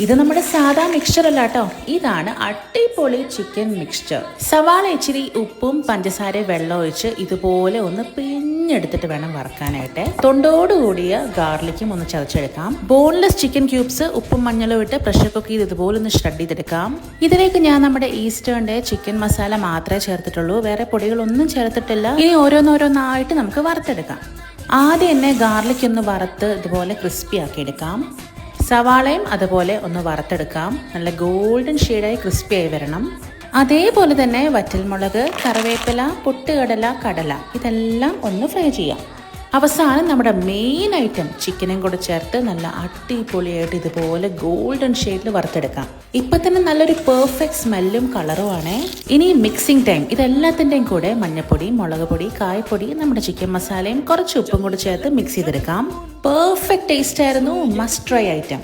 ഇത് നമ്മുടെ സാധാ മിക്സ്ചർ അല്ല കേട്ടോ, ഇതാണ് അടിപൊളി ചിക്കൻ മിക്സ്ചർ. സവാള ഇച്ചിരി ഉപ്പും പഞ്ചസാര വെള്ളം ഒഴിച്ച് ഇതുപോലെ ഒന്ന് പിഞ്ഞെടുത്തിട്ട് വേണം വറക്കാനായിട്ട്. തൊണ്ടോടുകൂടിയ ഗാർലിക്കും ഒന്ന് ചതച്ചെടുക്കാം. ബോൺലെസ് ചിക്കൻ ക്യൂബ്സ് ഉപ്പും മഞ്ഞളും ഇട്ട് പ്രഷർ കുക്ക് ചെയ്ത് ഇതുപോലെ ഒന്ന് ഷ്രെഡ് ചെയ്തെടുക്കാം. ഇതിലേക്ക് ഞാൻ നമ്മുടെ ഈസ്റ്റേണിന്റെ ചിക്കൻ മസാല മാത്രമേ ചേർത്തിട്ടുള്ളൂ, വേറെ പൊടികളൊന്നും ചേർത്തിട്ടില്ല. ഇനി ഓരോന്നോരോന്നായിട്ട് നമുക്ക് വറുത്തെടുക്കാം. ആദ്യം തന്നെ ഗാർലിക് ഒന്ന് വറുത്ത് ഇതുപോലെ ക്രിസ്പി ആക്കി എടുക്കാം. സവാളയും അതുപോലെ ഒന്ന് വറുത്തെടുക്കാം. നല്ല ഗോൾഡൻ ഷെയ്ഡായി ക്രിസ്പി ആയി വരണം. അതേപോലെ തന്നെ വറ്റൽമുളക്, കറിവേപ്പില, പൊട്ടുകടല, കടല ഇതെല്ലാം ഒന്ന് ഫ്രൈ ചെയ്യാം. അവസാനം നമ്മുടെ മെയിൻ ഐറ്റം ചിക്കനും കൂടെ ചേർത്ത് നല്ല അടിപൊളിയായിട്ട് ഇതുപോലെ ഗോൾഡൻ ഷെയ്ഡിൽ വറുത്തെടുക്കാം. ഇപ്പൊ തന്നെ നല്ലൊരു പെർഫെക്റ്റ് സ്മെല്ലും കളറും ആണ്. ഇനി മിക്സിംഗ് ടൈം. ഇതെല്ലാത്തിൻ്റെയും കൂടെ മഞ്ഞപ്പൊടി, മുളക് പൊടി, കായപ്പൊടി, നമ്മുടെ ചിക്കൻ മസാലയും കുറച്ച് ഉപ്പും കൂടെ ചേർത്ത് മിക്സ് ചെയ്തെടുക്കാം. പെർഫെക്റ്റ് ടേസ്റ്റ് ആയിരുന്നു. Must try item.